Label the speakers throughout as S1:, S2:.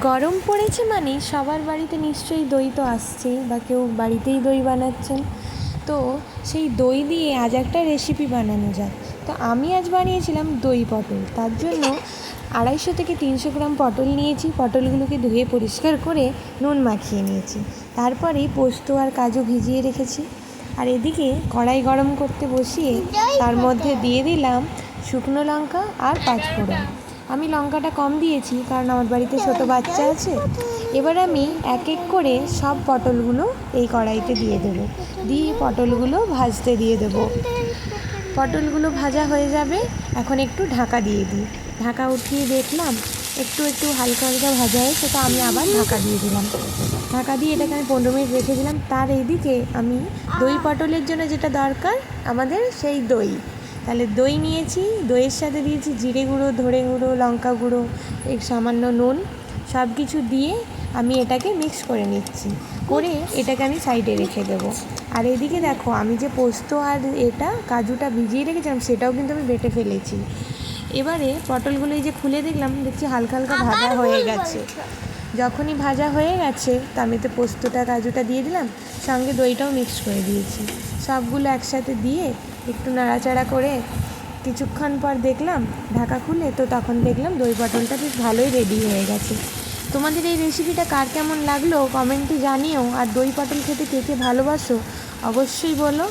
S1: গরম পড়েছে মানে সবার বাড়িতে নিশ্চয়ই দই তো আসছেই, বা কেউ বাড়িতেই দই বানাচ্ছেন। তো সেই দই দিয়ে আজ একটা রেসিপি বানানো যায়। তো আমি আজ বানিয়েছিলাম দই পটল। তার জন্য 250 থেকে 300 গ্রাম পটল নিয়েছি। পটলগুলোকে ধুয়ে পরিষ্কার করে নুন মাখিয়ে নিয়েছি। তারপরে পোস্ত আর কাজু ভিজিয়ে রেখেছি। আর এদিকে কড়াই গরম করতে বসিয়ে তার মধ্যে দিয়ে দিলাম শুকনো লঙ্কা আর পাঁচফোড়ন। আমি লঙ্কাটা কম দিয়েছি কারণ আমার বাড়িতে ছোটো বাচ্চা আছে। এবার আমি এক এক করে সব পটলগুলো এই কড়াইতে দিয়ে দেবো, দিয়ে পটলগুলো ভাজতে দিয়ে দেবো। পটলগুলো ভাজা হয়ে যাবে, এখন একটু ঢাকা দিয়ে দিই। ঢাকা উঠিয়ে দেখলাম একটু হালকা হালকা ভাজা হয়েছে, তো আমি আবার ঢাকা দিয়ে দিলাম। ঢাকা দিয়ে এটাকে আমি 15 মিনিট রেখে দিলাম। তার এইদিকে আমি দই পটলের জন্য যেটা দরকার আমাদের, সেই দই। তাহলে দই নিয়েছি, দইয়ের সাথে দিয়েছি জিরে গুঁড়ো, ধনে গুঁড়ো, লঙ্কা গুঁড়ো, এক সামান্য নুন, সব কিছু দিয়ে আমি এটাকে মিক্স করে নিচ্ছি। করে এটাকে আমি সাইডে রেখে দেবো। আর এদিকে দেখো, আমি যে পোস্ত আর কাজুটা ভিজিয়ে রেখেছিলাম সেটাও কিন্তু আমি বেটে ফেলেছি। এবারে পটলগুলো এই যে খুলে দেখছি হালকা হালকা ভাজা হয়ে গেছে। যখনই ভাজা হয়ে গেছে তো আমি তো পোস্তটা কাজুটা দিয়ে দিলাম, সঙ্গে দইটাও মিক্স করে দিয়েছি। সবগুলো একসাথে দিয়ে একটু নাড়াচাড়া করে কিছুক্ষণ পর দেখলাম ঢাকা খুলে, তো তখন দেখলাম দই পটলটা বেশ ভালোই রেডি হয়ে গেছে। তোমাদের এই রেসিপিটা কার কেমন লাগলো কমেন্টে জানিও। আর দই পটল খেতে কে কে ভালোবাসো অবশ্যই বলো।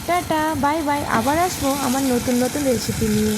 S1: Tata, bye bye. আবার আসবো আমার নতুন নতুন রেসিপি নিয়ে।